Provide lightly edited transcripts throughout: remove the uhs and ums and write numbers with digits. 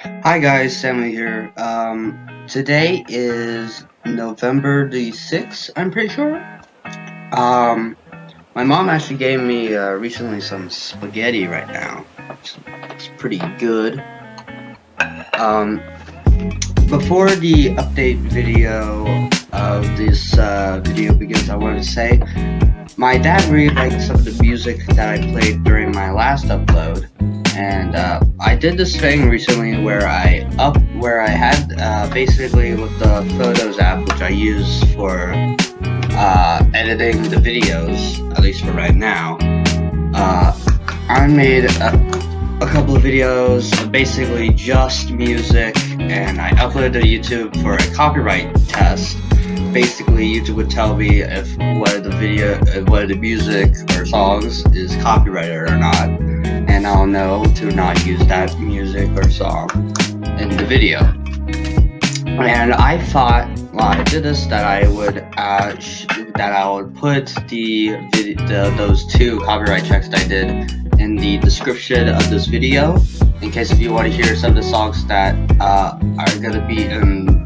Hi guys, Sammy here. Today is November the 6th, I'm pretty sure. Um, my mom actually gave me recently some spaghetti right now. It's pretty good. Um, Before the update video of this video begins, I wanted to say my dad really liked some of the music that I played during my last upload. And I did this thing recently where I had basically with the Photos app, which I use for editing the videos, at least for right now. I made a couple of videos of basically just music, and I uploaded to YouTube for a copyright test. Basically, YouTube would tell me if whether the music or songs is copyrighted or not, and I'll know to not use that music or song in the video. And I thought while I did this that I would put those two copyright checks that I did in the description of this video, in case if you want to hear some of the songs that are gonna be in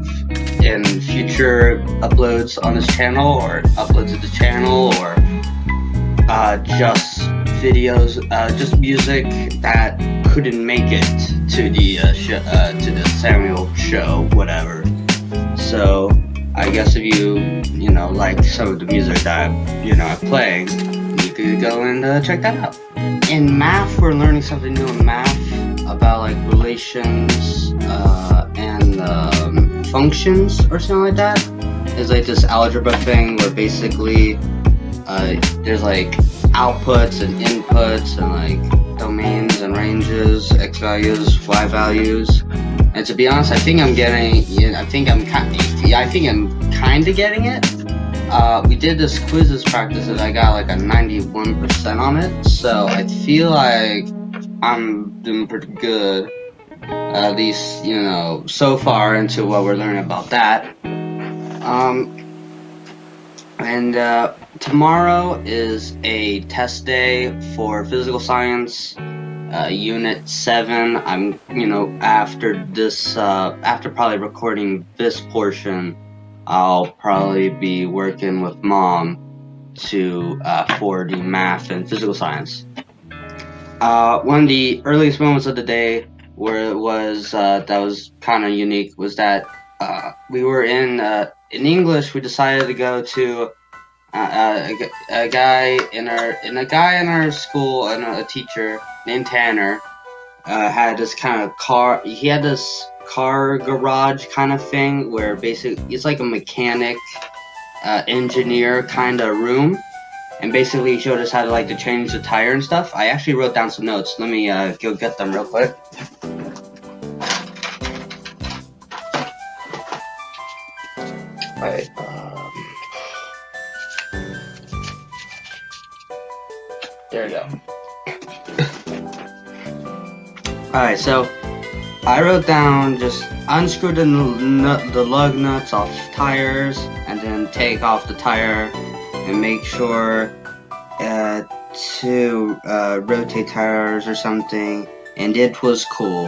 future uploads on this channel, or uploads to the channel, or just videos, just music that couldn't make it to the Samuel show, whatever. So I guess if you like some of the music that I'm playing, you could go and check that out. In math, we're learning something new in math about like relations and functions or something like that. It's like this algebra thing where basically there's like outputs and inputs and like domains and ranges, x values, y values. And to be honest, I think I'm kind of getting it. We did this quizzes practice and I got like a 91% on it, so I feel like I'm doing pretty good. At least, so far into what we're learning about that. Tomorrow is a test day for physical science, unit 7. I'm, after probably recording this portion, I'll probably be working with mom for the math and physical science. One of the earliest moments of the day that was kind of unique was that we were in English. We decided to go to a guy in our school, and a teacher named Tanner had this kind of car. He had this car garage kind of thing where basically it's like a mechanic, engineer kind of room. And basically, he showed us how to change the tire and stuff. I actually wrote down some notes. Let me go get them real quick. Alright, there we go. Alright, so I wrote down just unscrew the lug nuts off tires, and then take off the tire, and make sure to rotate tires or something, and it was cool.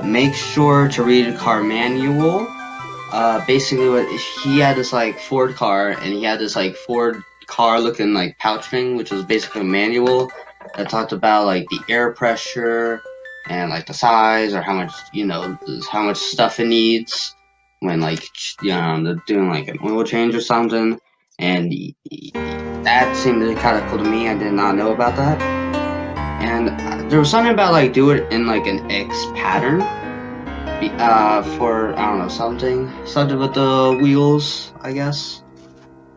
Make sure to read the car manual. Basically, he had this Ford car, and he had this Ford car looking pouch thing, which was basically a manual that talked about the air pressure and the size, or how much stuff it needs when they're doing an oil change or something. And that seemed kind of cool to me. I did not know about that. And there was something about do it in an X pattern for, I don't know, something with the wheels, I guess.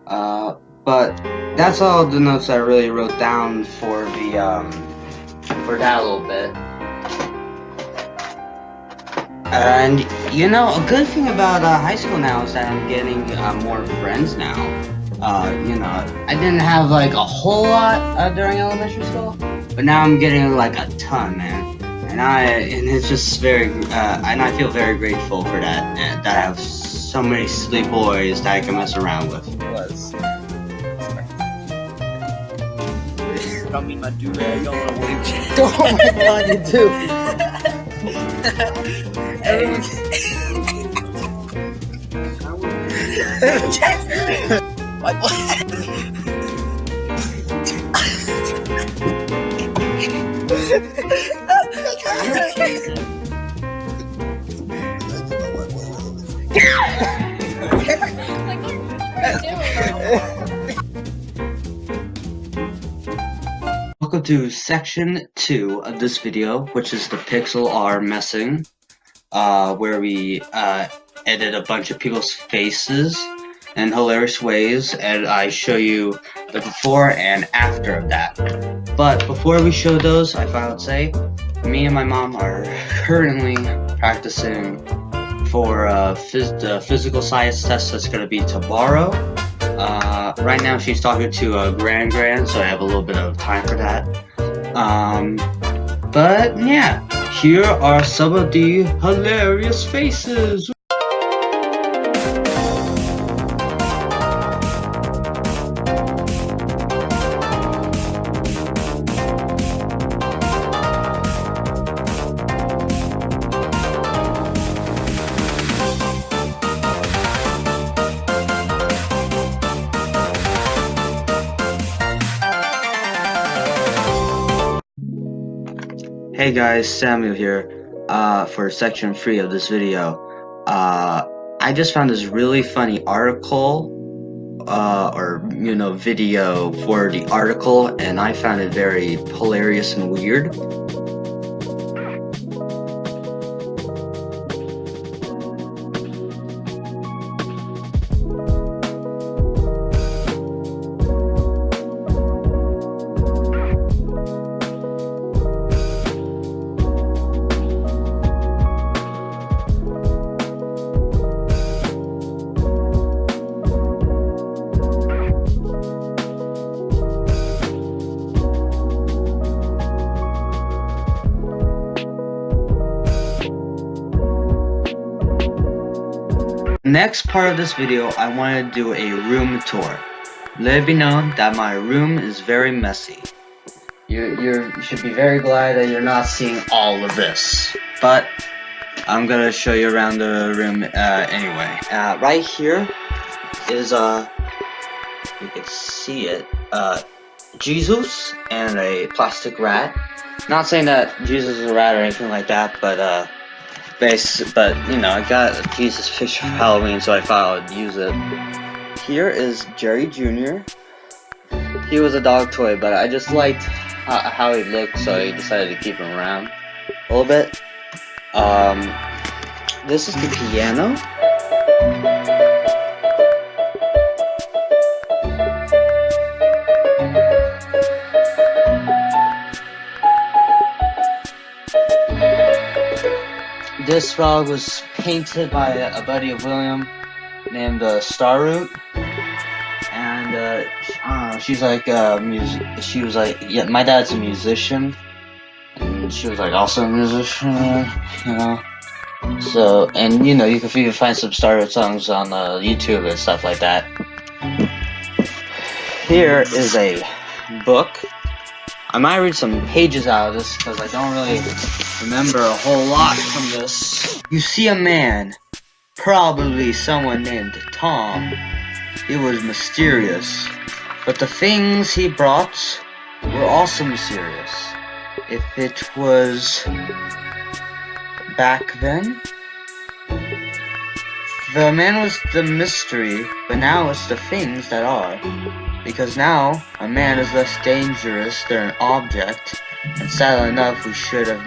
But that's all the notes I really wrote down for for that little bit. And a good thing about high school now is that I'm getting more friends now. I didn't have a whole lot during elementary school, but now I'm getting a ton, man. And it's just and I feel very grateful for that. That I have so many silly boys that I can mess around with. Got me my do-rag on. Oh my god, you do! Everyone. Welcome to section 2 of this video, which is the pixel are messing, where we edit a bunch of people's faces in hilarious ways, and I show you the before and after of that. But before we show those, I thought I would say, me and my mom are currently practicing for the physical science test that's going to be tomorrow. Right now she's talking to a grand, so I have a little bit of time for that. But yeah, here are some of the hilarious faces. Hey guys, Samuel here, for section 3 of this video. I just found this really funny article, or, video for the article, and I found it very hilarious and weird. Next part of this video, I want to do a room tour. Let it be known that my room is very messy. You should be very glad that you're not seeing all of this. But I'm gonna show you around the room anyway. Right here is you can see it, Jesus and a plastic rat. Not saying that Jesus is a rat or anything like that, but I got a Jesus picture for Halloween, so I thought I would use it. Here is Jerry Jr. He was a dog toy, but I just liked how he looked, so I decided to keep him around a little bit. This is the piano. This frog was painted by a buddy of William named Starroot, and I don't know, she's like she was like, yeah, my dad's a musician, and she was like also a musician, So, and you can even find some Starroot songs on YouTube and stuff like that. Here is a book. I might read some pages out of this because I don't really remember a whole lot from this. You see a man, probably someone named Tom. He was mysterious, but the things he brought were also mysterious. If it was back then, the man was the mystery, but now it's the things that are. Because now, a man is less dangerous than an object, and sadly enough, we should have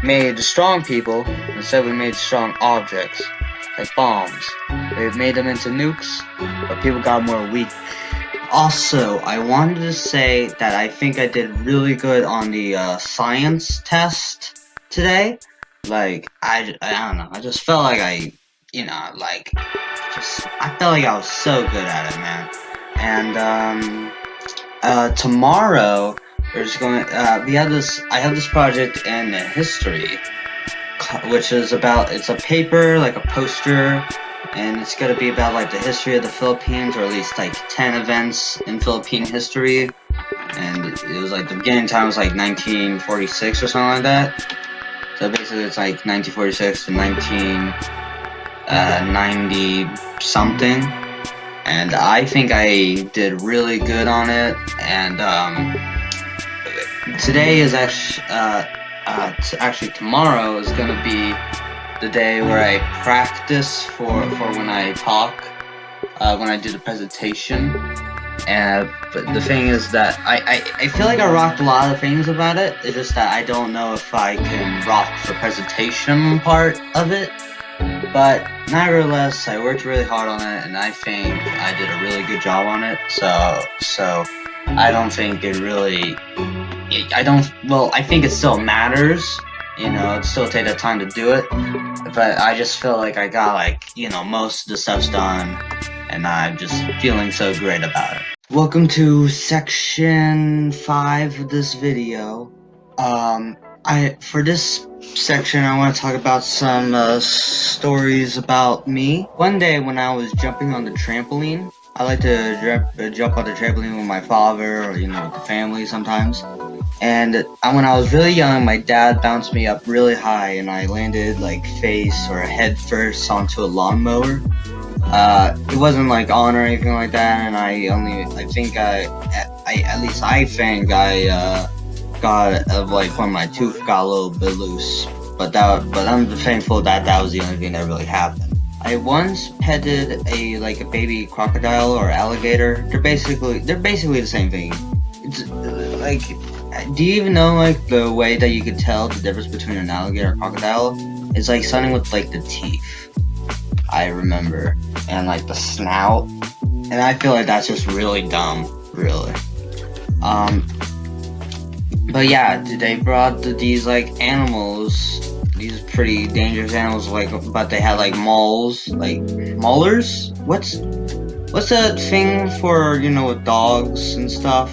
made strong people, instead we made strong objects, like bombs. They made them into nukes, but people got more weak. Also, I wanted to say that I think I did really good on the science test today. Like, I don't know, I just felt like I felt like I was so good at it, man. And tomorrow there's I have this project in history, which is it's a paper, like a poster, and it's gonna be about like the history of the Philippines, or at least like 10 events in Philippine history. And it was like the beginning time was like 1946 or something like that. So basically it's like 1946 to 1990 something. And I think I did really good on it. And today is actually tomorrow is gonna be the day where I practice for when I talk, when I do the presentation. And but the thing is that I feel like I rocked a lot of things about it. It's just that I don't know if I can rock the presentation part of it. But nevertheless, I worked really hard on it, and I think I did a really good job on it. So I don't think it really. I don't. Well, I think it still matters. It still take the time to do it. But I just feel like I got most of the stuff's done, and I'm just feeling so great about it. Welcome to section 5 of this video. For this section, I want to talk about some stories about me. One day when I was jumping on the trampoline, I like to jump on the trampoline with my father or, with the family sometimes. And when I was really young, my dad bounced me up really high and I landed face or head first onto a lawnmower. It wasn't on or anything like that, and I think I got one of my tooth got a little bit loose, but I'm thankful that was the only thing that really happened. I once petted a baby crocodile or alligator. They're basically the same thing. It's do you even know the way that you could tell the difference between an alligator and a crocodile? It's something with the teeth, I remember, and the snout, and I feel like that's just really dumb, really. But yeah, they brought these animals, these pretty dangerous animals, but they had molars. What's that thing for with dogs and stuff?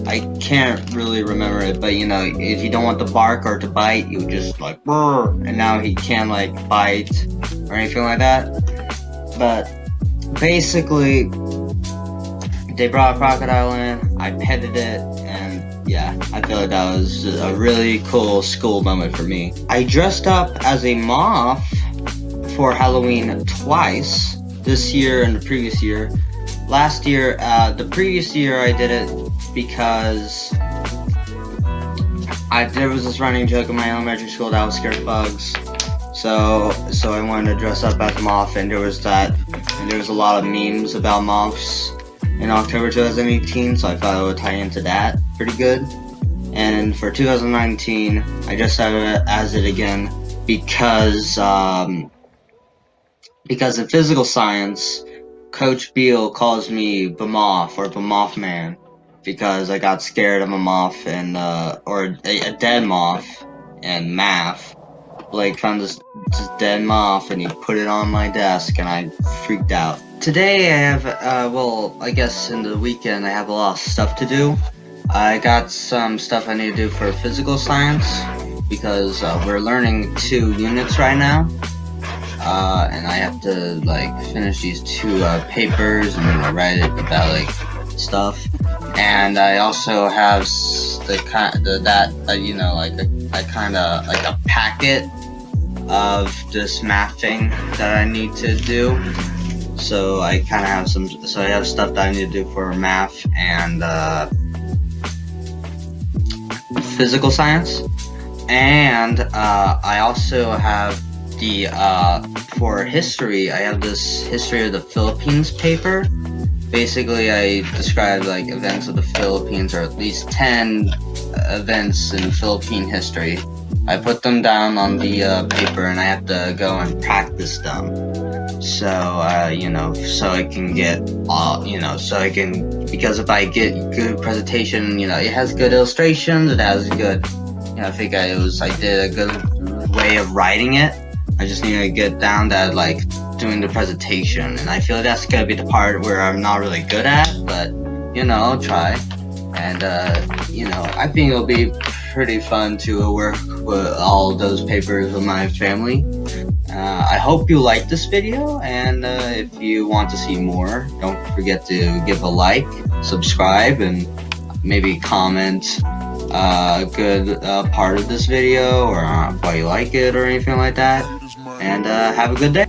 I can't really remember it, but if you don't want the bark or to bite, you just brr, and now he can't bite or anything like that. But basically, they brought a crocodile in, I petted it, and yeah, I feel like that was a really cool school moment for me. I dressed up as a moth for Halloween twice, this year and the previous year. The previous year I did it because there was this running joke in my elementary school that I was scared of bugs. So I wanted to dress up as a moth, and there was a lot of memes about moths in October 2018, so I thought I would tie into that pretty good. And for 2019, I dressed up as it again because in physical science, Coach Beal calls me Bamoth or Bamothman because I got scared of a moth and or a dead moth and math. Blake found this dead moth and he put it on my desk and I freaked out. Today I have, I guess in the weekend I have a lot of stuff to do. I got some stuff I need to do for physical science because we're learning 2 units right now. And I have to finish these 2 papers and write it about stuff. And I also have a packet of this math thing that I need to do. So I kind of have I have stuff that I need to do for math and physical science. And I also have for history, I have this history of the Philippines paper. Basically, I describe events of the Philippines, or at least 10 events in Philippine history. I put them down on the paper, and I have to go and practice them. So so I can get because if I get good presentation, it has good illustrations, it has good, I think I did a good way of writing it. I just need to get down to doing the presentation, and I feel that's gonna be the part where I'm not really good at, but I'll try. And I think it'll be pretty fun to work with all those papers with my family. I hope you like this video, and if you want to see more, don't forget to give a like, subscribe, and maybe comment good part of this video or why you like it or anything like that. And have a good day.